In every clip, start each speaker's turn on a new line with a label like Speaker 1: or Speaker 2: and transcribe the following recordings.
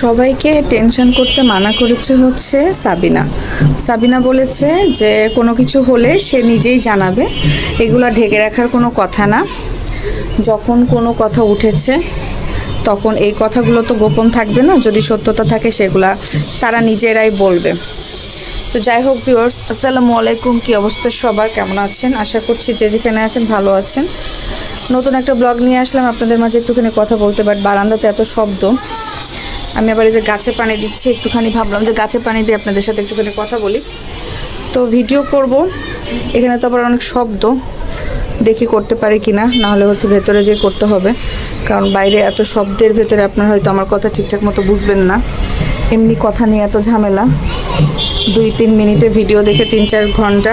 Speaker 1: সবাইকে টেনশন করতে মানা করেছে হচ্ছে সাবিনা। সাবিনা বলেছে যে কোনো কিছু হলে সে নিজেই জানাবে, এগুলো ঢেকে রাখার কোনো কথা না। যখন কোনো কথা উঠেছে তখন এই কথাগুলো তো গোপন থাকবে না, যদি সত্যতা থাকে সেগুলা তারা নিজেরাই বলবে। তো যাই হোক ভিউয়ার্স, আসসালামু আলাইকুম। কী অবস্থা সবার, কেমন আছেন? আশা করছি যে যেখানে আছেন ভালো আছেন। নতুন একটা ব্লগ নিয়ে আসলাম আপনাদের মাঝে, একটুখানি কথা বলতে। বাট বারান্দাতে এত শব্দ, আমি আবার এই যে গাছে পানি দিচ্ছি, একটুখানি ভাবলাম যে গাছে পানি দিয়ে আপনাদের সাথে একটুখানি কথা বলি। তো ভিডিও করব, এখানে তো আবার অনেক শব্দ, দেখি করতে পারি কিনা, নাহলে হচ্ছে ভেতরে যে করতে হবে, কারণ বাইরে এত শব্দের ভেতরে আপনারা হয়তো আমার কথা ঠিকঠাক মতো বুঝবেন না। এমনি কথা নিয়ে এত ঝামেলা, 2-3 মিনিটের ভিডিও দেখে 3-4 ঘন্টা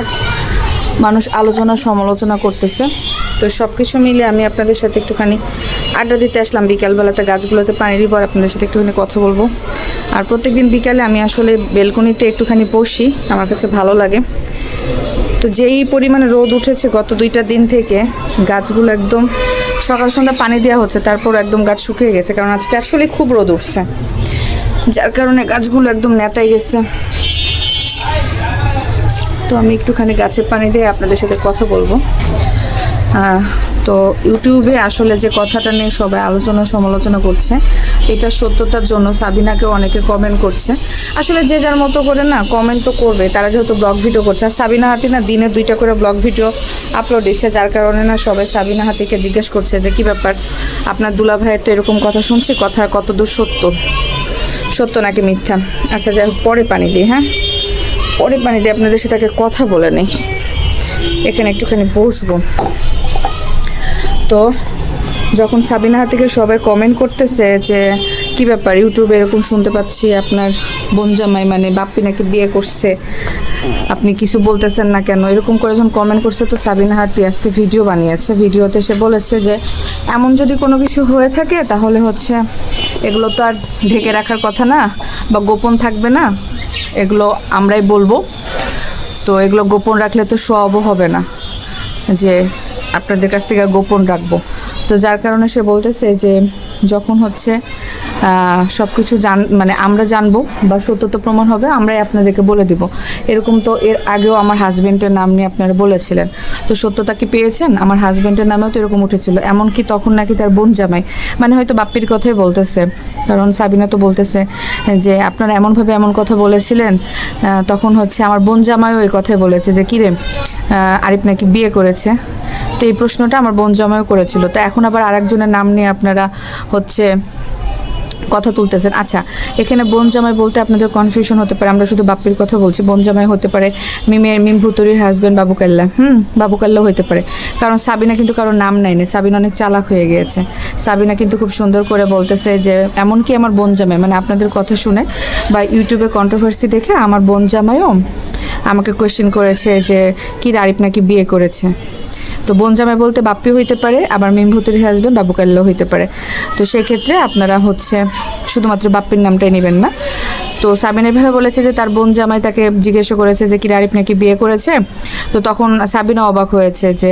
Speaker 1: মানুষ আলোচনা সমালোচনা করতেছে। তো সব কিছু মিলে আমি আপনাদের সাথে একটুখানি আড্ডা দিতে আসলাম বিকালবেলাতে, গাছগুলোতে পানি দিব আর আপনাদের সাথে একটুখানি কথা বলবো। আর প্রত্যেকদিন বিকালে আমি আসলে বেলকনিতে একটুখানি বসি, আমার কাছে ভালো লাগে। তো যেই পরিমাণে রোদ উঠেছে গত 2টা দিন থেকে, গাছগুলো একদম সকাল সন্ধ্যা পানি দেওয়া হচ্ছে, তারপর একদম গাছ শুকিয়ে গেছে, কারণ আজকে আসলে খুব রোদ উঠছে, যার কারণে গাছগুলো একদম নেতাই গেছে। তো আমি একটুখানি গাছের পানি দিয়ে আপনাদের সাথে কথা বলবো। তো ইউটিউবে আসলে যে কথাটা নিয়ে সবাই আলোচনা সমালোচনা করছে, এটা সত্যতার জন্য সাবিনাকেও অনেকে কমেন্ট করছে। আসলে যে যার মতো করে না কমেন্ট তো করবে, তারা যেহেতু ব্লগ ভিডিও করছে। আর সাবিনা হাতি না দিনে 2টা করে ব্লগ ভিডিও আপলোড দিচ্ছে, যার কারণে না সবাই সাবিনা হাতিকে জিজ্ঞেস করছে যে কী ব্যাপার, আপনার দুলা ভাইয়ের তো এরকম কথা শুনছি, কথা কতদূর সত্য নাকি মিথ্যা। আচ্ছা যাই হোক, পরে পানি দিই, হ্যাঁ পরে পানি দিয়ে আপনাদের সাথে কথা বলে নেই। এখানে একটুখানি বসবো। তো যখন সাবিনা হাতিকে সবাই কমেন্ট করতেছে যে কী ব্যাপার, ইউটিউবে এরকম শুনতে পাচ্ছি আপনার বোন জামাই মানে বাপ্পি নাকি বিয়ে করছে, আপনি কিছু বলতেছেন না কেন, এরকম করে যখন কমেন্ট করছে, তো সাবিনা হাতি আজকে ভিডিও বানিয়েছে। ভিডিওতে সে বলেছে যে এমন যদি কোনো কিছু হয়ে থাকে তাহলে হচ্ছে এগুলো তো আর ঢেকে রাখার কথা না বা গোপন থাকবে না, এগুলো আমরাই বলবো। তো এগুলো গোপন রাখলে তো সবও হবে না যে আপনাদের কাছ থেকে গোপন রাখবো। তো যার কারণে সে বলতেছে যে যখন হচ্ছে সব কিছু মানে আমরা জানবো বা সত্যতা প্রমাণ হবে, আমরাই আপনাদেরকে বলে দিব। এরকম তো এর আগেও আমার হাজব্যান্ডের নাম নিয়ে আপনারা বলেছিলেন, তো সত্যতা কি পেয়েছেন? আমার হাজব্যান্ডের নামেও তো এরকম উঠেছিল, এমনকি তখন নাকি তার বোন জামাই, মানে হয়তো বাপ্পির কথাই বলতেছে, কারণ সাবিনা তো বলতেছে যে আপনারা এমনভাবে এমন কথা বলেছিলেন, তখন হচ্ছে আমার বোন জামাইও এই কথাই বলেছে যে কিরে আরিফ নাকি বিয়ে করেছে। তো এই প্রশ্নটা আমার বোন জামাইও করেছিল। তো এখন আবার আরেকজনের নাম নিয়ে আপনারা হচ্ছে কথা তুলতেছেন। আচ্ছা, এখানে বোন জামাই বলতে আপনাদের কনফিউশন হতে পারে, আমরা শুধু বাপ্পির কথা বলছি। বোন জামাই হতে পারে মিম ভুতুরির হাজব্যান্ড বাবুকাল্লা, বাবুকাল্লাও হতে পারে, কারণ সাবিনা কিন্তু কারোর নাম নেয়নি। সাবিনা অনেক চালাক হয়ে গিয়েছে। সাবিনা কিন্তু খুব সুন্দর করে বলতেছে যে এমনকি আমার বোন জামাই, মানে আপনাদের কথা শুনে বা ইউটিউবে কন্ট্রোভার্সি দেখে আমার বোন জামাইও আমাকে কোয়েশ্চেন করেছে যে কি আরিফ নাকি বিয়ে করেছে। তো বোন জামাই বলতে বাপ্পি হইতে পারে, আবার মিম ভুতুরির হাজব্যান্ড বাবুকাল্লাও হইতে পারে। তো সেই ক্ষেত্রে আপনারা হচ্ছে শুধুমাত্র বাপ্পির নামটাই নেবেন না। তো সাবিনা এভাবে বলেছে যে তার বোন জামাই তাকে জিজ্ঞেস করেছে যে কি আরিফ নাকি বিয়ে করেছে। তো তখন সাবিনা অবাক হয়েছে যে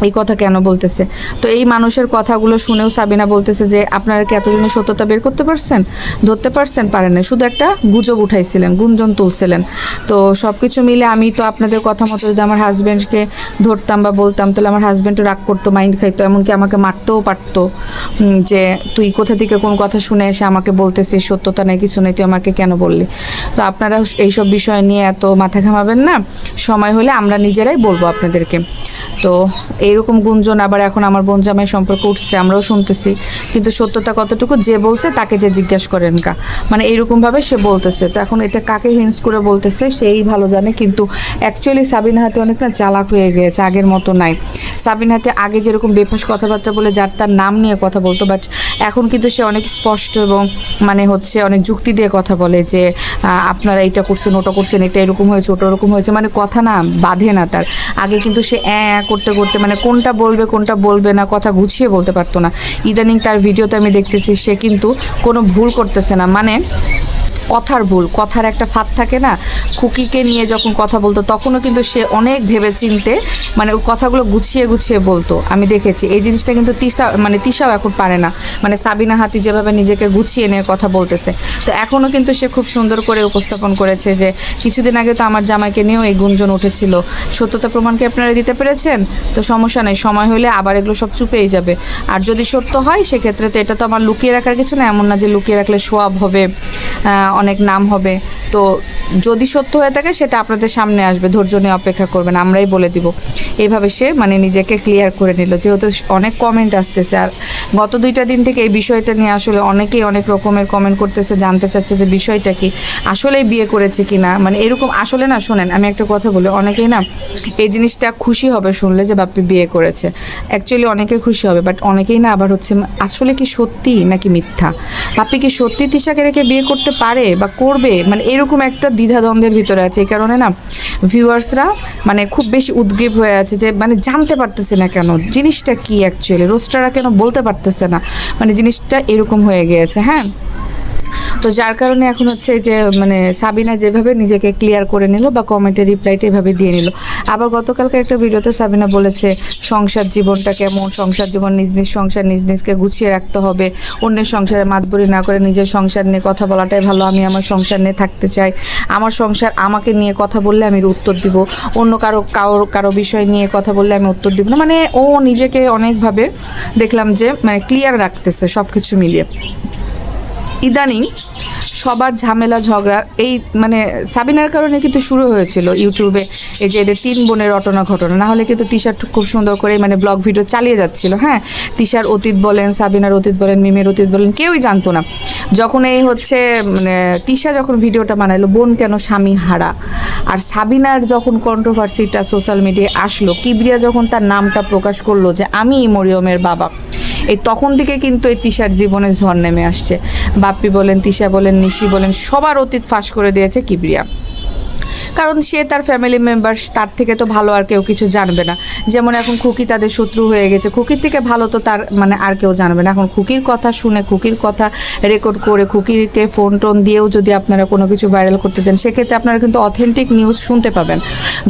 Speaker 1: এই কথা কেন বলতেছে। তো এই মানুষের কথাগুলো শুনেও সাবিনা বলতেছে যে আপনারা কি এতদিনে সত্যতা বের করতে পারছেন, ধরতে পারছেন? পারেন না, শুধু একটা গুজব উঠাইছিলেন, গুঞ্জন তুলছিলেন। তো সব কিছু মিলে আমি তো আপনাদের কথা মতো যদি আমার হাজব্যান্ডকে ধরতাম বা বলতাম, তাহলে আমার হাজব্যান্ডও রাগ করতো, মাইন্ড খাইতো, এমনকি আমাকে মারতেও পারতো যে তুই কোথা থেকে কোন কথা শুনে এসে আমাকে বলতেছিস, সত্যতা নেই কিছু নেই, তুই আমাকে কেন বললি। তো আপনারা এইসব বিষয় নিয়ে এত মাথা ঘামাবেন না, সময় হলে আমরা নিজেরাই বলবো আপনাদেরকে। তো এইরকম গুঞ্জন আবার এখন আমার বোন জামাই সম্পর্কে উঠছে, আমরাও শুনতেছি, কিন্তু সত্যতা কতটুকু যে বলছে তাকে যে জিজ্ঞেস করেন কা, মানে এইরকমভাবে সে বলতেছে। তো এখন এটা কাকে হিন্স করে বলতেছে সেই ভালো জানে, কিন্তু অ্যাকচুয়ালি সাবিনা হাতে অনেক না চালাক হয়ে গিয়েছে, আগের মতো নাই। সাবিনা হাতে আগে যেরকম বেফাস কথাবার্তা বলে যার তার নাম নিয়ে কথা বলতো, বাট এখন কিন্তু সে অনেক স্পষ্ট এবং মানে হচ্ছে অনেক যুক্তি দিয়ে কথা বলে যে আপনারা এইটা করছেন, ওটা করছেন, এটা এরকম হয়েছে, ওটা ওরকম হয়েছে, মানে কথা না বাঁধে না তার। আগে কিন্তু সে করতে করতে মানে কোনটা বলবে কোনটা বলবে না, কথা গুছিয়ে বলতে পারতো না। ইদানিং তার ভিডিওতে আমি দেখতেছি সে কিন্তু কোনো ভুল করতেছে না, মানে কথার ভুল, কথার একটা ফাঁদ থাকে না, খুকিকে নিয়ে যখন কথা বলতো তখনও কিন্তু সে অনেক ভেবে চিনতে মানে ওই কথাগুলো গুছিয়ে গুছিয়ে বলতো, আমি দেখেছি। এই জিনিসটা কিন্তু তিশাও এখন পারে না, মানে সাবিনা হাতি যেভাবে নিজেকে গুছিয়ে নিয়ে কথা বলতেছে, তো এখনও কিন্তু সে খুব সুন্দর করে উপস্থাপন করেছে যে কিছুদিন আগে তো আমার জামাইকে নিয়েও এই গুঞ্জন উঠেছিল, সত্যতা প্রমাণ কি আপনারা দিতে পেরেছেন? তো সমস্যা নেই, সময় হলে আবার এগুলো সব চুপেই যাবে। আর যদি সত্য হয় সেক্ষেত্রে তো এটা তো আমার লুকিয়ে রাখার কিছু না, এমন না যে লুকিয়ে রাখলে সোয়াব হবে, অনেক নাম হবে। তো যদি সত্য হয়ে থাকে সেটা আপনাদের সামনে আসবে, ধৈর্য নিয়ে অপেক্ষা করবেন, আমরাই বলে দিব। এইভাবে সে মানে নিজেকে ক্লিয়ার করে নিল, যেহেতু অনেক কমেন্ট আসতেছে। আর গত 2টা দিন থেকে এই বিষয়টা নিয়ে আসলে অনেকেই অনেক রকমের কমেন্ট করতেছে, জানতে চাচ্ছে যে বিষয়টা কি, আসলেই বিয়ে করেছে কি না, মানে এরকম। আসলে না, শোনেন আমি একটা কথা বলি, অনেকেই না এই জিনিসটা খুশি হবে শুনলে যে বাপ্পি বিয়ে করেছে, অ্যাকচুয়ালি অনেকে খুশি হবে, বাট অনেকেই না আবার হচ্ছে আসলে কি সত্যি নাকি মিথ্যা, বাপ্পি কি সত্যি তিশাকে রেখে বিয়ে করতে পারে বা করবে, মানে এরকম একটা দ্বিধাদ্বন্দ্বের ভিতরে আছে। এই কারণে না ভিউয়ার্সরা মানে খুব বেশি উদ্গ্রীব হয়ে আছে যে মানে জানতে পারতেছে না কেন জিনিসটা কি, অ্যাকচুয়ালি রোস্টাররা কেন বলতে পারতেছে না, মানে জিনিসটা এরকম হয়ে গিয়েছে। হ্যাঁ, তো যার কারণে এখন হচ্ছে যে মানে সাবিনা যেভাবে নিজেকে ক্লিয়ার করে নিল বা কমেন্টের রিপ্লাইটা এভাবে দিয়ে নিল। আবার গতকালকে একটা ভিডিওতে সাবিনা বলেছে সংসার জীবনটা কেমন, সংসার জীবন নিজ নিজ সংসার নিজ নিজকে গুছিয়ে রাখতে হবে, অন্যের সংসারে মাতবরি না করে নিজের সংসার নিয়ে কথা বলাটাই ভালো, আমি আমার সংসার নিয়ে থাকতে চাই, আমার সংসার আমাকে নিয়ে কথা বললে আমি উত্তর দিব, অন্য কারো বিষয় নিয়ে কথা বললে আমি উত্তর দিব না, মানে ও নিজেকে অনেকভাবে দেখলাম যে মানে ক্লিয়ার রাখতেছে সব কিছু মিলিয়ে। ইদানিং সবার ঝামেলা ঝগড়া এই মানে সাবিনার কারণে কিন্তু শুরু হয়েছিল ইউটিউবে, এই যে এদের 3 বোনের ঘটনা, না হলে কিন্তু তিশার খুব সুন্দর করে মানে ব্লগ ভিডিও চালিয়ে যাচ্ছিল। হ্যাঁ, তিশার অতীত বলেন, সাবিনার অতীত বলেন, মিমের অতীত বলেন, কেউই জানতো না। যখন এই হচ্ছে মানে তিশা যখন ভিডিওটা বানাইলো বোন কেন স্বামী হারা, আর সাবিনার যখন কন্ট্রোভার্সিটা সোশ্যাল মিডিয়ায় আসলো, কিবরিয়া যখন তার নামটা প্রকাশ করলো যে আমি মরিয়মের বাবা, এই তখন থেকে কিন্তু এই তিশার জীবনে ঝড় নেমে আসছে। বাপ্পি বলেন, তিশা বলেন, নিশি বলেন, সবার অতীত ফাঁস করে দিয়েছে কিবরিয়া। কারণ সে তার ফ্যামিলি মেম্বার, তার থেকে তো ভালো আর কেউ কিছু জানবে না। যেমন এখন খুকি তাদের শত্রু হয়ে গেছে, খুকির থেকে ভালো তো তার মানে আর কেউ জানবে না। এখন খুকির কথা শুনে, খুকির কথা রেকর্ড করে, খুকিকে ফোন টোন দিয়েও যদি আপনারা কোনো কিছু ভাইরাল করতে চান, সেক্ষেত্রে আপনারা কিন্তু অথেন্টিক নিউজ শুনতে পাবেন।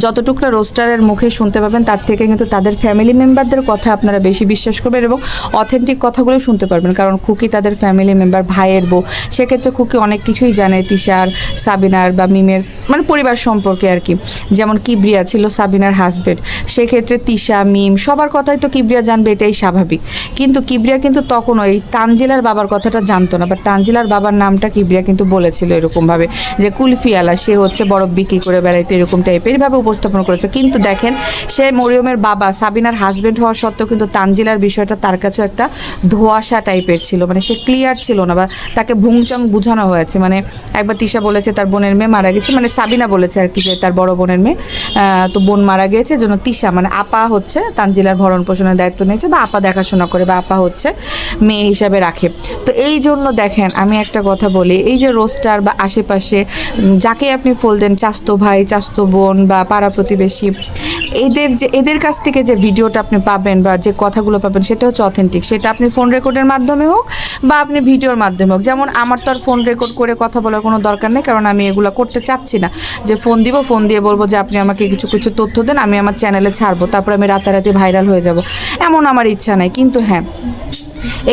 Speaker 1: যতটুকটা রোস্টারের মুখে শুনতে পাবেন তার থেকে কিন্তু তাদের ফ্যামিলি মেম্বারদের কথা আপনারা বেশি বিশ্বাস করবেন এবং অথেন্টিক কথাগুলো শুনতে পারবেন। কারণ খুকি তাদের ফ্যামিলি মেম্বার, ভাইয়ের বউ, সেক্ষেত্রে খুকি অনেক কিছুই জানে তিশার, সাবিনার বা মিমের মানে পরিবার সম্পর্কে আর কি। যেমন কিবরিয়া ছিল সাবিনার হাজবেন্ড, সেক্ষেত্রে তিশা, মিম সবার কথাই তো কিবরিয়া জানবে, এটাই স্বাভাবিক। কিন্তু কিবরিয়া কিন্তু তখনও এই তানজিলার বাবার কথাটা জানতো না, বাট তানজিলার বাবার নামটা কিবরিয়া কিন্তু বলেছিল এরকমভাবে যে কুলফিয়ালা, সে হচ্ছে বরফ বিক্রি করে বেড়াইতো, এরকম টাইপেরভাবে উপস্থাপন করেছে। কিন্তু দেখেন সে মরিয়মের বাবা, সাবিনার হাজবেন্ড হওয়া সত্ত্বেও কিন্তু তানজিলার বিষয়টা তার কাছেও একটা ধোঁয়াশা টাইপের ছিল, মানে সে ক্লিয়ার ছিল না বা তাকে ভুংচাং বুঝানো হয়েছে। মানে একবার তিশা বলেছে তার বোনের মেয়ে মারা গেছে, মানে সাবিনা বলেছে আর কি যে তার বড় বোনের মেয়ে, তো বোন মারা গিয়েছে, জন্য তিশা মানে আপা হচ্ছে তানজিলার ভরণ পোষণের দায়িত্ব নিয়েছে বা আপা দেখাশোনা করে বা আপা হচ্ছে মেয়ে হিসাবে রাখে। তো এই জন্য দেখেন আমি একটা কথা বলি, এই যে রোস্টার বা আশেপাশে যাকে আপনি ফোল দেন, চাস্তো ভাই, চাস্তো বোন বা পাড়া প্রতিবেশী, এদের কাছ থেকে যে ভিডিওটা আপনি পাবেন বা যে কথাগুলো পাবেন সেটা হচ্ছে অথেন্টিক। সেটা আপনি ফোন রেকর্ডের মাধ্যমে হোক বা আপনি ভিডিওর মাধ্যমে হোক। যেমন আমার তো আর ফোন রেকর্ড করে কথা বলার কোনো দরকার নেই, কারণ আমি এগুলো করতে চাচ্ছি না যে ফোন দিব, ফোন দিয়ে বলবো যে আপনি আমাকে কিছু কিছু তথ্য দেন, আমি আমার চ্যানেলে ছাড়বো, তারপর আমি রাতারাতি ভাইরাল হয়ে যাব, এমন আমার ইচ্ছা নাই। কিন্তু হ্যাঁ,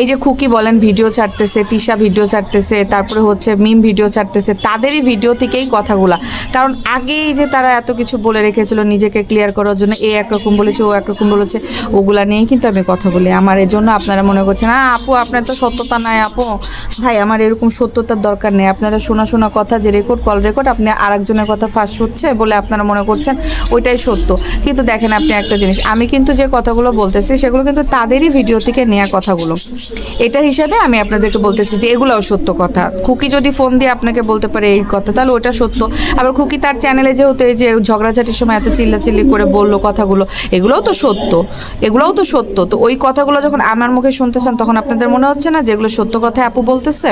Speaker 1: এই যে খুকি বলেন ভিডিও ছাড়তেছে, তিশা ভিডিও ছাড়তেছে, তারপরে হচ্ছে মিম ভিডিও ছাড়তেছে, তাদেরই ভিডিও থেকেই কথাগুলা। কারণ আগেই যে তারা এত কিছু বলে রেখেছিল নিজেকে ক্লিয়ার করার জন্য, এ একরকম বলেছে, ও একরকম বলেছে, ওগুলা নিয়েই কিন্তু আমি কথা বলি। আমার এর জন্য আপনারা মনে করছেন আপু আপনার তো সত্যতা নাই, আপু ভাই আমার এরকম সত্যতার দরকার নেই। আপনারা শোনা কথা যে রেকর্ড, কল রেকর্ড, আপনি আরেকজনের কথা ফাঁস হচ্ছে বলে আপনারা মনে করছেন ওইটাই সত্য। কিন্তু দেখেন আপনি একটা জিনিস, আমি কিন্তু যে কথাগুলো বলতেছি সেগুলো কিন্তু তাদেরই ভিডিও থেকে নেওয়া কথাগুলো, এটা হিসাবে আমি আপনাদেরকে বলতেছি যে এগুলোও সত্য কথা। খুকি যদি ফোন দিয়ে আপনাকে বলতে পারে এই কথা, তাহলে ওটা সত্য। আবার খুকি তার চ্যানেলে যেহেতু এই যে ঝগড়াঝাটির সময় এত চিল্লাচিল্লি করে বললো কথাগুলো, এগুলোও তো সত্য, এগুলোও তো সত্য। তো ওই কথাগুলো যখন আমার মুখে শুনতেছেন তখন আপনাদের মনে হচ্ছে না যেগুলো কথাগুলো সত্য কথায় আপু বলতেছে,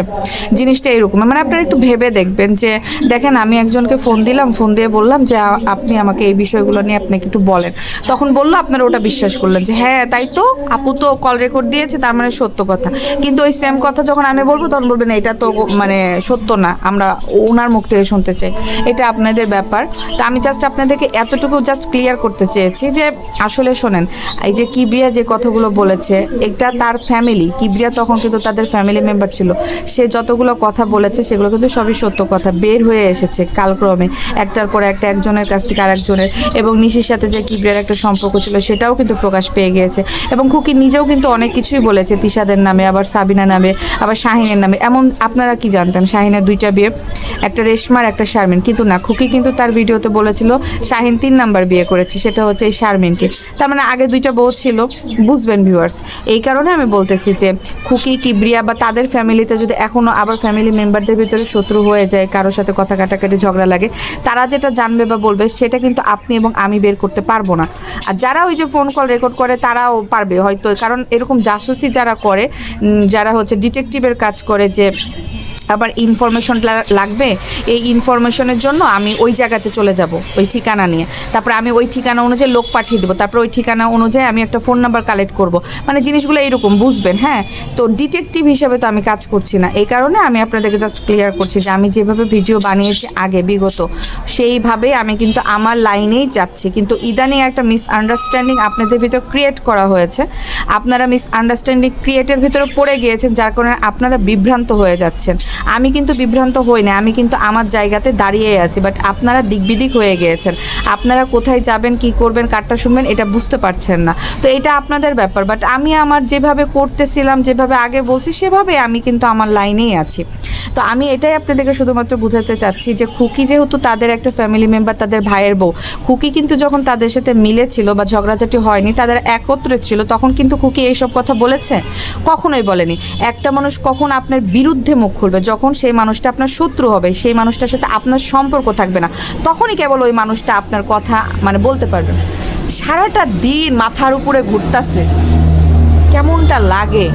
Speaker 1: জিনিসটা এরকম। মানে আপনারা একটু ভেবে দেখবেন যে দেখেন আমি একজনকে ফোন দিলাম, ফোন দিয়ে বললাম যে আপনি আমাকে এই বিষয়গুলো নিয়ে আপনি একটু বলেন, তখন বললো আপনারা ওটা বিশ্বাস করলেন যে হ্যাঁ তাই তো, আপু তো কল রেকর্ড দিয়েছে তার মানে সত্য কথা। কিন্তু ওই সেম কথা যখন আমি বলবো তখন বলবেন এটা তো মানে সত্য না, আমরা ওনার মুখ থেকে শুনতে চাই। এটা আপনাদের ব্যাপার। তো আমি জাস্ট আপনাদেরকে এতটুকু জাস্ট ক্লিয়ার করতে চেয়েছি যে আসলে শোনেন, এই যে কিবরিয়া যে কথাগুলো বলেছে এটা তার ফ্যামিলি, কিবরিয়া তখন কিন্তু তাদের ফ্যামিলি মেম্বার ছিল, সে যতগুলো কথা বলেছে সেগুলো কিন্তু সবই সত্য কথা, বের হয়ে এসেছে কালক্রমে একটার পর একটা, একজনের কাছ থেকে আরেকজনের। এবং নিশির সাথে যে কিবরিয়ার একটা সম্পর্ক ছিল সেটাও কিন্তু প্রকাশ পেয়ে গিয়েছে। এবং খুকি নিজেও কিন্তু অনেক কিছুই বলেছে তিশাদের নামে, আবার সাবিনা নামে, আবার শাহিনের নামে। এমন আপনারা কি জানতেন শাহিনের 2টা বিয়ে, একটা রেশমার একটা শারমিন? কিন্তু না, খুকি কিন্তু তার ভিডিওতে বলেছিল শাহিন 3 নাম্বার বিয়ে করেছে, সেটা হচ্ছে এই শারমিনকে। তার মানে আগে 2টা বউ ছিল, বুঝবেন ভিউয়ার্স। এই কারণে আমি বলতেছি যে খুকি কিবরিয়া বা তাদের ফ্যামিলিতে যদি এখনও আবার ফ্যামিলি মেম্বারদের ভিতরে শত্রু হয়ে যায়, কারোর সাথে কথা কাটাকাটি ঝগড়া লাগে, তারা যেটা জানবে বা বলবে সেটা কিন্তু আপনি এবং আমি বের করতে পারবো না। আর যারা ওই যে ফোন কল রেকর্ড করে তারাও পারবে হয়তো, কারণ এরকম জাসুসি যারা করে, যারা হচ্ছে ডিটেকটিভের কাজ করে, যে আবার ইনফরমেশন লাগবে, এই ইনফরমেশনের জন্য আমি ওই জায়গাতে চলে যাব ওই ঠিকানা নিয়ে, তারপরে আমি ওই ঠিকানা অনুযায়ী লোক পাঠিয়ে দেবো, তারপরে ওই ঠিকানা অনুযায়ী আমি একটা ফোন নাম্বার কালেক্ট করব, মানে জিনিসগুলো এইরকম বুঝবেন। হ্যাঁ, তো ডিটেকটিভ হিসাবে তো আমি কাজ করছি না, এই কারণে আমি আপনাদেরকে জাস্ট ক্লিয়ার করছি যে আমি যেভাবে ভিডিও বানিয়েছি আগে বিগত, সেইভাবে আমি কিন্তু আমার লাইনেই যাচ্ছি। কিন্তু ইদানিং একটা মিসআন্ডারস্ট্যান্ডিং আপনাদের ভিতর ক্রিয়েট করা হয়েছে, আপনারা মিসআন্ডারস্ট্যান্ডিং ক্রিয়েটের ভিতরে পড়ে গিয়েছেন, যার কারণে আপনারা বিভ্রান্ত হয়ে যাচ্ছেন। আমি কিন্তু বিভ্রান্ত হই না, আমি কিন্তু আমার জায়গাতে দাঁড়িয়ে আছি, বাট আপনারা দিকবিদিক হয়ে গিয়েছেন। আপনারা কোথায় যাবেন, কি করবেন, কারটা শুনবেন এটা বুঝতে পারছেন না। তো এটা আপনাদের ব্যাপার, বাট আমি আমার যেভাবে করতেছিলাম, যেভাবে আগে বলছি সেভাবে আমি কিন্তু আমার লাইনেই আছি। তো আমি এটাই আপনাদেরকে শুধুমাত্র বোঝাতে চাচ্ছি যে খুকি যেহেতু তাদের একটা ফ্যামিলি মেম্বার, তাদের ভাইয়ের বউ, খুকি কিন্তু যখন তাদের সাথে মিলেছিল বা ঝগড়াঝাটি হয়নি, তাদের একত্রে ছিল, তখন কিন্তু খুকি এইসব কথা বলেছে? কখনোই বলেনি। একটা মানুষ কখন আপনার বিরুদ্ধে মুখ খুলবে? যখন সেই মানুষটা আপনার শত্রু হবে, সেই মানুষটার সাথে আপনার সম্পর্ক থাকবে না, তখনই কেবল ওই মানুষটা আপনার কথা মানে বলতে পারবে। সারাটা দিন মাথার উপরে ঘুরতাছে, কেমনটা লাগে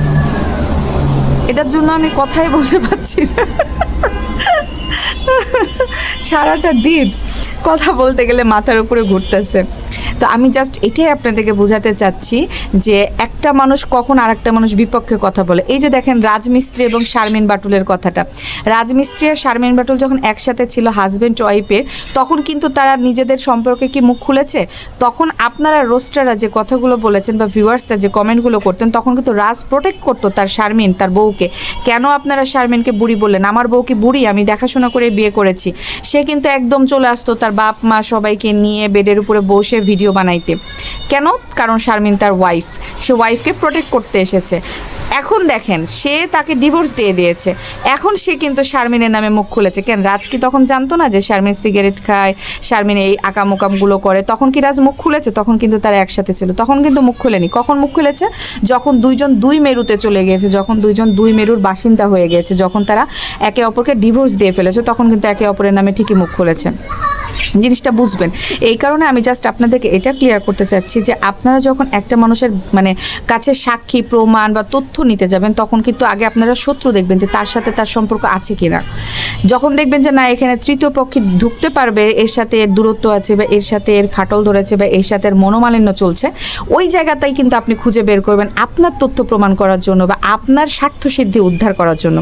Speaker 1: এটার জন্য আমি কথাই বলতে পারছি না। সারাটা দিন কথা বলতে গেলে মাথার উপরে ঘুরতেছে। তো আমি জাস্ট এটাই আপনাদেরকে বোঝাতে চাচ্ছি যে একটা মানুষ কখন আর একটা মানুষ বিপক্ষে কথা বলে। এই যে দেখেন রাজমিস্ত্রি এবং শারমিন বাটুলের কথাটা, রাজমিস্ত্রি আর শারমিন বাটুল যখন একসাথে ছিল হাজব্যান্ড ওয়াইফের, তখন কিন্তু তারা নিজেদের সম্পর্কে কি মুখ খুলেছে? তখন আপনারা রোস্টাররা যে কথাগুলো বলেছেন বা ভিউয়ার্সরা যে কমেন্টগুলো করতেন, তখন কিন্তু রাজ প্রোটেক্ট করতো তার শারমিন, তার বউকে। কেন আপনারা শারমিনকে বুড়ি বললেন? আমার বউ কি বুড়ি? আমি দেখাশোনা করে বিয়ে করেছি। সে কিন্তু একদম চলে আসতো তার বাপ মা সবাইকে নিয়ে বেডের উপরে বসে ভিডিও বানাইতে। কেন? কারণ শারমিন তার ওয়াইফ, সে ওয়াইফকে প্রোটেক্ট করতে এসেছে। এখন দেখেন সে তাকে ডিভোর্স দিয়ে দিয়েছে, এখন সে কিন্তু শারমিনের নামে মুখ খুলেছে। কেন? রাজ কি তখন জানতো না যে শারমিন সিগারেট খায়, শারমিন এই আকামুকামগুলো করে? তখন কি রাজ মুখ খুলেছে? তখন কিন্তু তারা একসাথে ছিল, তখন কিন্তু মুখ খুলেনি। কখন মুখ খুলেছে? যখন দুইজন দুই মেরুতে চলে গিয়েছে, যখন দুইজন দুই মেরুর বাসিন্দা হয়ে গিয়েছে, যখন তারা একে অপরকে ডিভোর্স দিয়ে ফেলেছে, তখন কিন্তু একে অপরের নামে ঠিকই মুখ খুলেছে। জিনিসটা বুঝবেন। এই কারণে আমি জাস্ট আপনাদেরকে এটা ক্লিয়ার করতে চাচ্ছি যে আপনারা যখন একটা মানুষের মানে কাছে সাক্ষী প্রমাণ বা তথ্য নিতে যাবেন, তখন কিন্তু আগে আপনারা শত্রু দেখবেন যে তার সাথে তার সম্পর্ক আছে কিনা। যখন দেখবেন যে না এখানে তৃতীয় পক্ষে ঢুকতে পারবে, এর সাথে এর দূরত্ব আছে বা এর সাথে এর ফাটল ধরেছে বা এর সাথে এর মনোমালিন্য চলছে, ওই জায়গাটাই কিন্তু আপনি খুঁজে বের করবেন আপনার তথ্য প্রমাণ করার জন্য বা আপনার স্বার্থ সিদ্ধি উদ্ধার করার জন্য।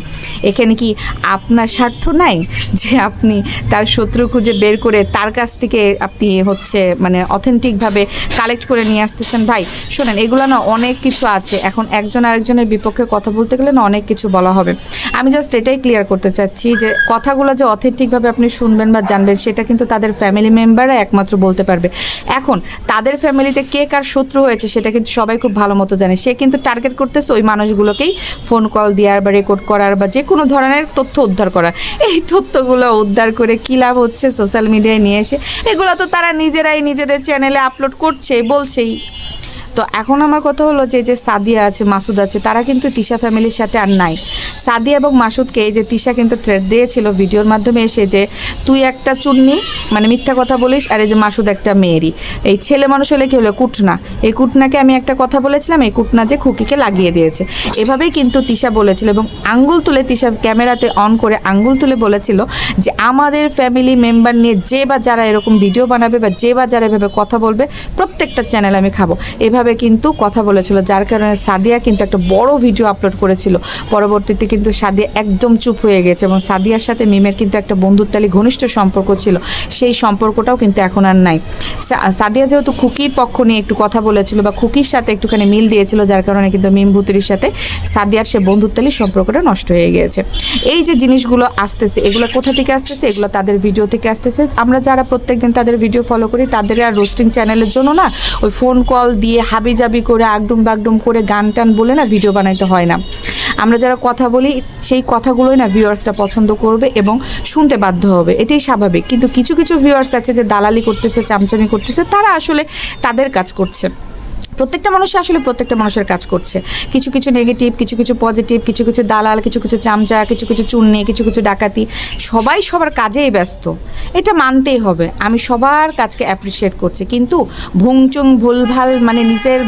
Speaker 1: এখানে কি আপনার স্বার্থ নাই যে আপনি তার শত্রু খুঁজে বের করে তার কাছ থেকে আপনি হচ্ছে মানে অথেন্টিকভাবে কালেক্ট করে নিয়ে আসতেছেন? ভাই শোনেন, এগুলো না অনেক কিছু আছে। এখন একজন আরেকজনের বিপক্ষে কথা বলতে গেলে না অনেক কিছু বলা হবে। আমি জাস্ট এটাই ক্লিয়ার করতে চাচ্ছি যে কথাগুলো যে অথেন্টিকভাবে আপনি শুনবেন বা জানবেন, সেটা কিন্তু তাদের ফ্যামিলি মেম্বাররা একমাত্র বলতে পারবে। এখন তাদের ফ্যামিলিতে কে কার শত্রু হয়েছে সেটা কিন্তু সবাই খুব ভালো মতো জানে। সে কিন্তু টার্গেট করতেছে ওই মানুষগুলোকেই ফোন কল দেওয়ার বা রেকর্ড করার বা যে কোনো ধরনের তথ্য উদ্ধার করার। এই তথ্যগুলো উদ্ধার করে কী লাভ হচ্ছে সোশ্যাল মিডিয়ায় নিয়ে এসে? এগুলো তো তারা নিজেরাই নিজেদের চ্যানেলে আপলোড করছে, বলছেই। তো এখন আমার কথা হলো যে সাদিয়া আছে, মাসুদ আছে, তারা কিন্তু তিশা ফ্যামিলির সাথে আর নাই। সাদিয়া এবং মাসুদকে এই যে তিশা কিন্তু থ্রেট দিয়েছিল ভিডিওর মাধ্যমে এসে যে তুই একটা চুন্নি, মানে মিথ্যা কথা বলিস, আর এই যে মাসুদ একটা মেয়েরই, এই ছেলে মানুষ হলে কি হলো কুটনা, এই কুটনাকে আমি একটা কথা বলেছিলাম, এই কুটনা যে খুকিকে লাগিয়ে দিয়েছে, এভাবেই কিন্তু তিশা বলেছিল। এবং আঙ্গুল তুলে তিশা ক্যামেরাতে অন করে আঙ্গুল তুলে বলেছিল যে আমাদের ফ্যামিলি মেম্বার নিয়ে যে বা যারা এরকম ভিডিও বানাবে বা যে বা যারা এভাবে কথা বলবে প্রত্যেকটা চ্যানেল আমি খাবো, এভাবে কিন্তু কথা বলেছিল। যার কারণে সাদিয়া কিন্তু একটা বড় ভিডিও আপলোড করেছিল। পরবর্তীতে কিন্তু সাদিয়া একদম চুপ হয়ে গেছে এবং সাদিয়ার সাথে মিমের কিন্তু একটা বন্ধুত্বালী ঘনিষ্ঠ সম্পর্ক ছিল, সেই সম্পর্কটাও কিন্তু এখন আর নাই। সাদিয়া যেহেতু খুকির পক্ষ নিয়ে একটু কথা বলেছিল বা খুকির সাথে একটুখানি মিল দিয়েছিল, যার কারণে কিন্তু মিম ভুতুরির সাথে সাদিয়ার সে বন্ধুত্বালী সম্পর্কটা নষ্ট হয়ে গিয়েছে। এই যে জিনিসগুলো আসতেছে, এগুলো কোথা থেকে আসতেছে? এগুলো তাদের ভিডিও থেকে আসতেছে। আমরা যারা প্রত্যেকদিন তাদের ভিডিও ফলো করি, তাদের আর রোস্টিং চ্যানেলের জন্য না ওই ফোন কল দিয়ে হাবিজাবি করে আগডুম বাগডুম করে গান টান বলে না ভিডিও বানাইতে হয় না। আমরা যারা কথা বলি সেই কথাগুলোই না ভিউয়ার্সরা পছন্দ করবে এবং শুনতে বাধ্য হবে, এটাই স্বাভাবিক। কিন্তু কিছু কিছু ভিউয়ার্স আছে যে দালালি করতেছে, চামচামি করতেছে, তারা আসলে তাদের কাজ করছে। প্রত্যেকটা মানুষ আসলে প্রত্যেকটা মানুষের কাজ করছে, কিছু কিছু নেগেটিভ, কিছু কিছু পজিটিভ, কিছু কিছু দালাল, কিছু কিছু চামচা, কিছু কিছু চুন্নি, কিছু কিছু ডাকাতি, সবাই সবার কাজেই ব্যস্ত, এটা মানতেই হবে। আমি সবার কাজকে অ্যাপ্রিসিয়েট করছি, কিন্তু ভুংচুং ভুলভাল মানে নিজের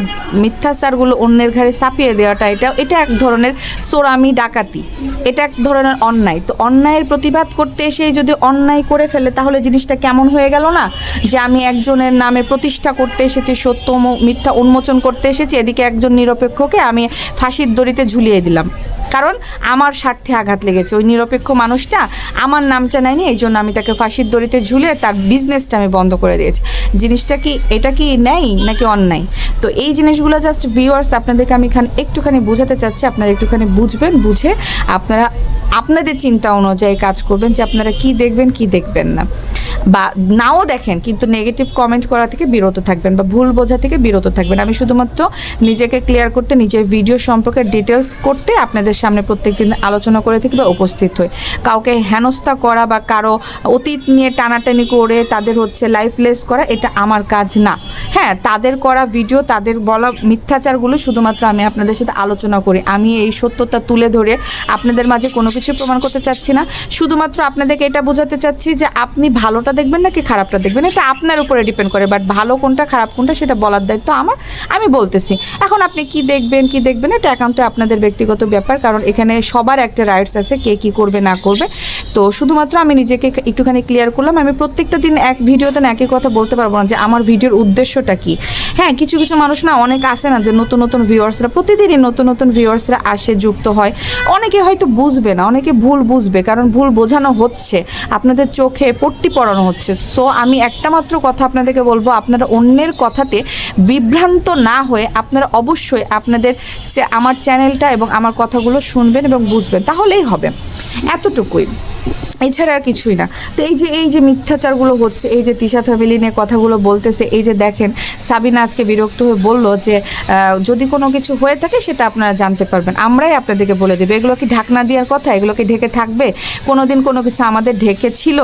Speaker 1: মিথ্যাচারগুলো অন্যের ঘাড়ে চাপিয়ে দেওয়াটা এটা এক ধরনের চোরামি, ডাকাতি, এটা এক ধরনের অন্যায়। তো অন্যায়ের প্রতিবাদ করতে এসে যদি অন্যায় করে ফেলে তাহলে জিনিসটা কেমন হয়ে গেল না? যে আমি একজনের নামে প্রতিষ্ঠা করতে এসেছি, সত্য মিথ্যা উন্মোচন করতে এসেছি, এদিকে একজন নিরপেক্ষকে আমি ফাঁসির দড়িতে ঝুলিয়ে দিলাম, কারণ আমার স্বার্থে আঘাত লেগেছে। ওই নিরপেক্ষ মানুষটা আমার নামটা নেয়নি, এই জন্য আমি তাকে ফাঁসির দড়িতে ঝুলিয়ে তার বিজনেসটা আমি বন্ধ করে দিয়েছি। জিনিসটা কি, এটা কি ন্যায় নাকি অন্যায়? তো এই জিনিসগুলো জাস্ট ভিউয়ার্স আপনাদেরকে আমি একটুখানি বোঝাতে চাচ্ছি, আপনারা একটুখানি বুঝবেন, বুঝে আপনারা আপনাদের চিন্তা অনুযায়ী কাজ করবেন যে আপনারা কি দেখবেন কি দেখবেন না, বা নাও দেখেন কিন্তু নেগেটিভ কমেন্ট করা থেকে বিরত থাকবেন বা ভুল বোঝা থেকে বিরত থাকবেন। আমি শুধুমাত্র নিজেকে ক্লিয়ার করতে, নিজের ভিডিও সম্পর্কে ডিটেলস করতে আপনাদের সামনে প্রত্যেকদিন আলোচনা করে থাকি বা উপস্থিত হই। কাউকে হেনস্থা করা বা কারো অতীত নিয়ে টানাটানি করে তাদের লাইফলেস করা, এটা আমার কাজ না। হ্যাঁ, তাদের করা ভিডিও, তাদের বলা মিথ্যাচারগুলো শুধুমাত্র আমি আপনাদের সাথে আলোচনা করি। আমি এই সত্যতা তুলে ধরে আপনাদের মাঝে কোনো কিছু প্রমাণ করতে চাচ্ছি না, শুধুমাত্র আপনাদেরকে এটা বোঝাতে চাচ্ছি যে আপনি ভালোটা দেখবেন নাকি খারাপটা দেখবেন, এটা আপনার উপরে ডিপেন্ড করে। বাট ভালো কোনটা খারাপ কোনটা সেটা বলার দায়িত্ব আমার, আমি বলতেছি। এখন আপনি কি দেখবেন কি দেখবেন এটা একান্ত আপনাদের ব্যক্তিগত ব্যাপার, কারণ এখানে সবার একটা রাইটস আছে কে কি করবে না করবে। তো শুধুমাত্র আমি নিজেকে একটুখানি ক্লিয়ার করলাম। আমি প্রত্যেকটা দিন এক ভিডিওতে না একই কথা বলতে পারবো না যে আমার ভিডিওর উদ্দেশ্যটা কি। হ্যাঁ, কিছু কিছু মানুষ না অনেক আসে না যে নতুন নতুন ভিউয়ার্সরা, প্রতিদিনই নতুন নতুন ভিউয়ার্সরা আসে, যুক্ত হয়। অনেকে হয়তো বুঝবে না, অনেকে ভুল বুঝবে, কারণ ভুল বোঝানো হচ্ছে, আপনাদের চোখে পট্টি পরানো হচ্ছে। সো আমি একটা মাত্র কথা আপনাদেরকে বলবো, আপনারা অন্যের কথাতে বিভ্রান্ত না হয়ে আপনারা অবশ্যই আপনাদের আমার চ্যানেলটা এবং আমার কথাগুলো শুনবেন এবং বুঝবেন, তাহলেই হবে, এতটুকুই, এছাড়া আর কিছুই না। তো এই যে মিথ্যাচারগুলো হচ্ছে, এই যে তিশা ফ্যামিলি নিয়ে কথাগুলো বলতেছে, এই যে দেখেন সাবিনা আজকে বিরক্ত হয়ে বলল যে যদি কোনো কিছু হয়ে থাকে সেটা আপনারা জানতে পারবেন, আমরাই আপনাদেরকে বলে দেবো। এগুলো কি ঢাকনা দেওয়ার কথা? এগুলো কি ঢেকে থাকবে? কোনো দিন কোনো কিছু আমাদের ঢেকে ছিল?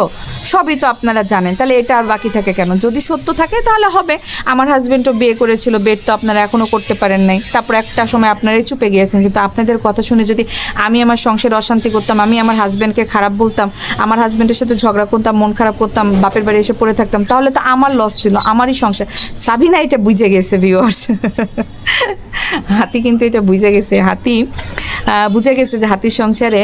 Speaker 1: সবই তো আপনারা জানেন, তাহলে এটা আর বাকি থাকে কেন? যদি সত্য থাকে তাহলে হবে। আমার হাজব্যান্ডও বিয়ে করেছিল, বেড তো আপনারা এখনও করতে পারেন নাই, তারপর একটা সময় আপনারাই চুপে গিয়েছেন। কিন্তু আপনাদের কথা শুনে যদি আমি আমার সংসারে অশান্তি করতাম, আমি আমার হাজব্যান্ডকে খারাপ বলতাম, আমার হাজব্যান্ডের সাথে ঝগড়া করতাম, মন খারাপ করতাম, বাপের বাড়ি এসে পড়ে থাকতাম, তাহলে তো আমার লস ছিল, আমারই সংসার। সাবিনা এটা বুঝে গেছে ভিউয়ার্স, হাতি কিন্তু এটা বুঝে গেছে, হাতি বুঝে গেছে যে হাতির সংসারে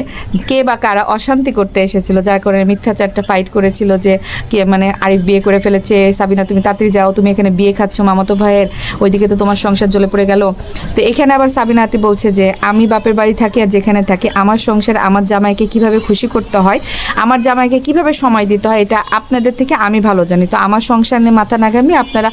Speaker 1: কে বা কারা অশান্তি করতে এসেছিল, যার কারণে মিথ্যাচারটা ফাইট করেছিল যে কে মানে আরিফ বিয়ে করে ফেলেছে, সাবিনা তুমি তাড়াতাড়ি যাও, তুমি এখানে বিয়ে খাচ্ছ মামাতো ভাইয়ের, ওইদিকে তো তোমার সংসার জ্বলে পড়ে গেল। তো এখানে আবার সাবিনা হাতি বলছে যে আমি বাপের বাড়ি থাকি আর যেখানে থাকি আমার সংসার, আমার জামাইকে কিভাবে খুশি করতে হয়, আমার জামাইকে কিভাবে সময় দিতে হয়, এটা আপনাদের থেকে আমি ভালো জানি। তো আমার সংসার নিয়ে মাথা না ঘামিয়ে আপনারা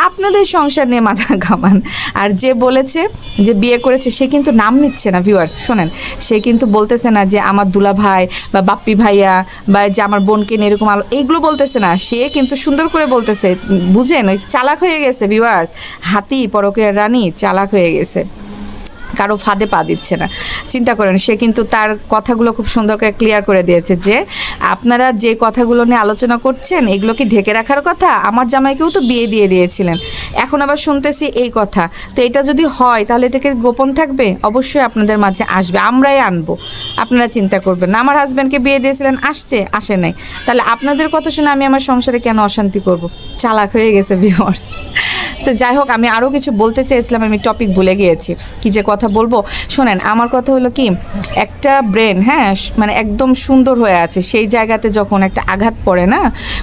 Speaker 1: আপনাদের সংসার নিয়ে মাথা ঘামান। আর যে বলেছে যে বিয়ে করেছে সে কিন্তু নাম নিচ্ছে না ভিউয়ার্স, শোনেন, সে কিন্তু বলতেছে না যে আমার দুলা ভাই বা বাপ্পি ভাইয়া বা যে আমার বোনকে নিয়ে এরকম আলো, এইগুলো বলতেছে না, সে কিন্তু সুন্দর করে বলতেছে, বুঝেন, চালাক হয়ে গেছে ভিউয়ার্স, হাতি পরকীয়ার রানী চালাক হয়ে গেছে। কারো ফাঁদে পা দিচ্ছে না। চিন্তা করেন, সে কিন্তু তার কথাগুলো খুব সুন্দর করে ক্লিয়ার করে দিয়েছে যে আপনারা যে কথাগুলো নিয়ে আলোচনা করছেন এগুলো কি ঢেকে রাখার কথা? আমার জামাইকেও তো বিয়ে দিয়ে দিয়েছিলেন, এখন আবার শুনতেছি এই কথা। তো এটা যদি হয় তাহলে এটাকে গোপন থাকবে? অবশ্যই আপনাদের মাঝে আসবে, আমরাই আনবো, আপনারা চিন্তা করবেন না। আমার হাজব্যান্ডকে বিয়ে দিয়েছিলেন, আসে নাই, তাহলে আপনাদের কথা শুনে আমি আমার সংসারে কেন অশান্তি করব? চালাক হয়ে গেছে ভিউয়ার্স। তো যাই হোক, আমি আরও কিছু বলতে চেয়েছিলাম, আমি টপিক ভুলে গিয়েছি, কি যে কথা বলবো। শোনেন, আমার কথা হলো কি, একটা ব্রেন, হ্যাঁ, মানে একদম সুন্দর হয়ে আছে, সেই জায়গাতে যখন একটা আঘাত পড়ে না,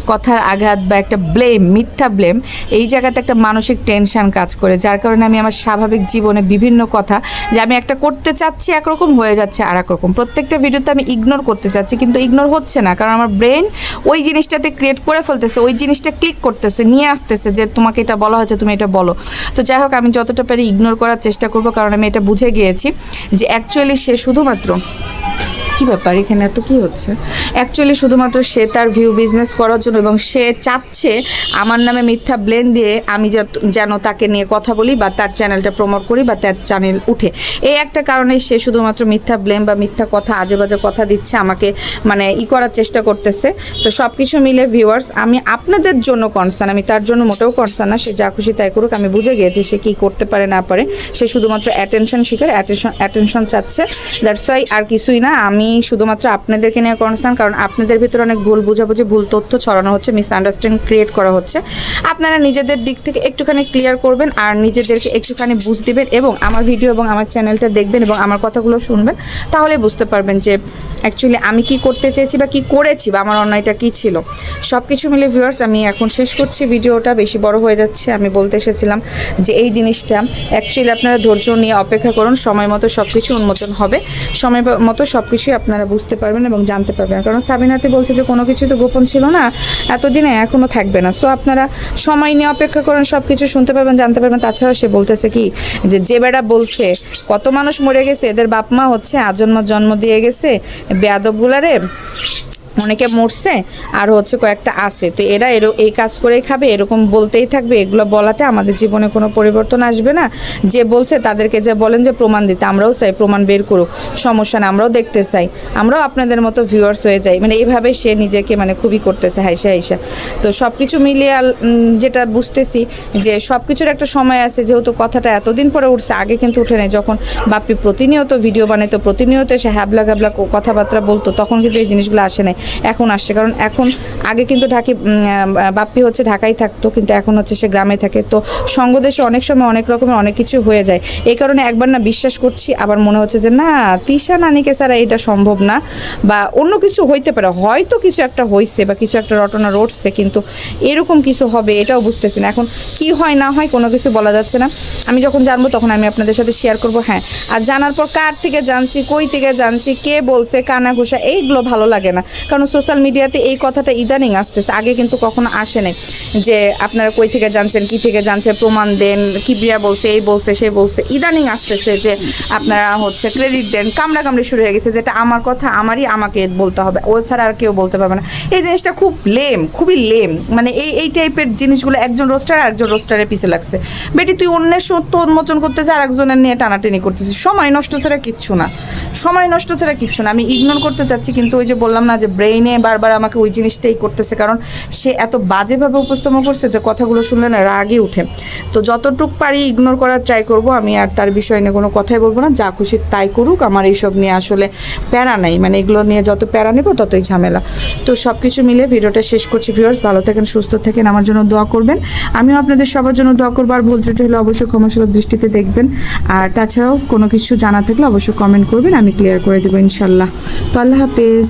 Speaker 1: কথার আঘাত বা একটা ব্লেম, মিথ্যা ব্লেম, এই জায়গাতে একটা মানসিক টেনশন কাজ করে, যার কারণে আমি আমার স্বাভাবিক জীবনে বিভিন্ন কথা যে আমি একটা করতে চাচ্ছি একরকম, হয়ে যাচ্ছে আর এক রকম। প্রত্যেকটা ভিডিওতে আমি ইগনোর করতে চাচ্ছি, কিন্তু ইগনোর হচ্ছে না, কারণ আমার ব্রেন ওই জিনিসটাতে ক্রিয়েট করে ফেলতেছে, ওই জিনিসটা ক্লিক করতেছে, নিয়ে আসতেছে যে তোমাকে এটা বলা হয়েছে, তুমি এটা বলো। তো যাই হোক, আমি যতটা পারি ইগনোর করার চেষ্টা করব, কারণ আমি এটা বুঝে গিয়েছি যে অ্যাকচুয়ালি সে শুধুমাত্র, কী ব্যাপার এখানে এত কী হচ্ছে, অ্যাকচুয়ালি শুধুমাত্র সে তার ভিউ বিজনেস করার জন্য, এবং সে চাচ্ছে আমার নামে মিথ্যা ব্লেম দিয়ে আমি যেন তাকে নিয়ে কথা বলি বা তার চ্যানেলটা প্রমোট করি বা তার চ্যানেল উঠে, এই একটা কারণেই সে শুধুমাত্র মিথ্যা ব্লেম বা মিথ্যা কথা, আজে বাজে কথা দিচ্ছে আমাকে, মানে করার চেষ্টা করতেছে। তো সব কিছু মিলে ভিউয়ার্স, আমি আপনাদের জন্য কনসার্ন, আমি তার জন্য মোটেও কনসার্ন না। সে যা খুশি তাই করুক, আমি বুঝে গিয়েছি সে কী করতে পারে না পারে, সে শুধুমাত্র অ্যাটেনশন শিকার, অ্যাটেনশন চাচ্ছে, দ্যাটস ওয়াই, আর কিছুই না। আমি শুধুমাত্র আপনাদেরকে নিয়ে কনসার্ন, কারণ আপনাদের ভিতরে অনেক ভুল বুঝাবুঝি, ভুল তথ্য ছড়ানো হচ্ছে, মিসআন্ডারস্ট্যান্ডিং ক্রিয়েট করা হচ্ছে। আপনারা নিজেদের দিক থেকে একটুখানি ক্লিয়ার করবেন আর নিজেদেরকে একটুখানি বুঝ দিবেন, এবং আমার ভিডিও এবং আমার চ্যানেলটা দেখবেন এবং আমার কথাগুলো শুনবেন, তাহলে বুঝতে পারবেন যে অ্যাকচুয়ালি আমি কি করতে চেয়েছি বা কি করেছি বা আমার অন্যায়টা কী ছিল। সব কিছু মিলে ভিউয়ার্স, আমি এখন শেষ করছি ভিডিওটা, বেশি বড় হয়ে যাচ্ছে। আমি বলতে এসেছিলাম যে এই জিনিসটা অ্যাকচুয়ালি আপনারা ধৈর্য নিয়ে অপেক্ষা করুন, সময় মতো সব কিছু উন্মোচন হবে, সময় মতো সব কিছুই আপনারা বুঝতে পারবেন এবং জানতে পারবেন। কারণ সাবিনাতে বলছে যে কোনো কিছু তো গোপন ছিল না এতদিনে, এখনও থাকবে না। সো আপনারা সময় নিয়ে অপেক্ষা করেন, সব কিছু শুনতে পারবেন, জানতে পারবেন। তাছাড়া সে বলতেছে কি যে বেড়া বলছে কত মানুষ মরে গেছে, এদের বাপ মা হচ্ছে আজন্ম জন্ম দিয়ে গেছে, বেয়াদবগুলারে অনেকে মরছে আর হচ্ছে কয়েকটা আছে, তো এরা এই কাজ করেই খাবে, এরকম বলতেই থাকবে। এগুলো বলাতে আমাদের জীবনে কোনো পরিবর্তন আসবে না। যে বলছে তাদেরকে যে বলেন যে প্রমাণ দিতে, আমরাও চাই প্রমাণ বের করুক, সমস্যা না, আমরাও দেখতে চাই, আমরাও আপনাদের মতো ভিউয়ার্স হয়ে যাই। মানে এইভাবে সে নিজেকে মানে খুবই করতেছে হাইসা। তো সব কিছু মিলিয়ে যেটা বুঝতেছি যে সব কিছুর একটা সময় আছে, যেহেতু কথাটা এতদিন পরে উঠছে, আগে কিন্তু উঠে নেই। যখন বাপ্পি প্রতিনিয়ত ভিডিও বানাইতো, প্রতিনিয়ত সে হ্যাবলা কথাবার্তা বলতো, তখন কিন্তু এই জিনিসগুলো আসে নাই, এখন আসছে। কারণ এখন আগে কিন্তু বাপ্পি হচ্ছে ঢাকায় থাকতো, কিন্তু এখন হচ্ছে সে গ্রামে থাকে। তো সঙ্গদেশে অনেক সময় অনেক রকমের অনেক কিছু হয়ে যায়। এই কারণে একবার না বিশ্বাস করছি, আবার মনে হচ্ছে যে না, তিশা নানিকে ছাড়া এটা সম্ভব না, বা অন্য কিছু হইতে পারে, হয়তো কিছু একটা হয়েছে বা কিছু একটা রটনা রটছে, কিন্তু এরকম কিছু হবে এটাও বুঝতেছি না। এখন কি হয় না হয় কোনো কিছু বলা যাচ্ছে না। আমি যখন জানবো তখন আমি আপনাদের সাথে শেয়ার করবো। হ্যাঁ, আর জানার পর কার থেকে জানছি, কই থেকে জানছি, কে বলছে, কানা ঘোষা, এইগুলো ভালো লাগে না। কারণ সোশ্যাল মিডিয়াতে এই কথাটা ইদানিং আসতেছে, আগে কিন্তু কখনো আসে নাই যে আপনারা কই থেকে জানছেন, কি থেকে জানছেন, প্রমাণ দেন, কিবরিয়া বলছে, এই বলছে, সে বলছে। ইদানিং আসতেছে যে আপনারা হচ্ছে ক্রেডিট দেন, কামড়াকামড়ি শুরু হয়ে গেছে, যেটা আমার কথা আমাকে বলতে হবে, ও ছাড়া আর কেউ বলতে পারবে না। এই জিনিসটা খুব লেম, খুবই লেম। মানে এই টাইপের জিনিসগুলো একজন রোস্টার আর একজন রোস্টারের পিছে লাগছে। বেটি তুই অন্যের সত্য উন্মোচন করতেছে আর একজনের নিয়ে টানাটানি করতেছিস, সময় নষ্ট ছাড়া কিচ্ছু না, সময় নষ্ট ছাড়া কিচ্ছু না। আমি ইগনোর করতে চাচ্ছি, কিন্তু ওই যে বললাম না যে ব্রেইনে বারবার আমাকে ওই জিনিসটাই করতেছে, কারণ সে এত বাজেভাবে উপস্থাপন করছে যে কথাগুলো শুনলে না রাগই উঠে। তো যতটুক পারি ইগনোর করার ট্রাই করব। আমি আর তার বিষয় নিয়ে কোনো কথাই বলবো না, যা খুশি তাই করুক, আমার এইসব নিয়ে আসলে প্যারা নাই। মানে এগুলো নিয়ে যত প্যারা নেব ততই ঝামেলা। তো সব কিছু মিলে ভিডিওটা শেষ করছি। ভিউয়ার্স, ভালো থাকেন, সুস্থ থাকেন, আমার জন্য দোয়া করবেন, আমিও আপনাদের সবার জন্য দোয়া করবো। আর ভুল ত্রুটি হলে অবশ্যই ক্ষমাসুলভ দৃষ্টিতে দেখবেন। আর তাছাড়াও কোনো কিছু জানা থাকলে অবশ্যই কমেন্ট করবেন, আমি ক্লিয়ার করে দেবো ইনশাল্লাহ। তো আল্লাহ হাফেজ।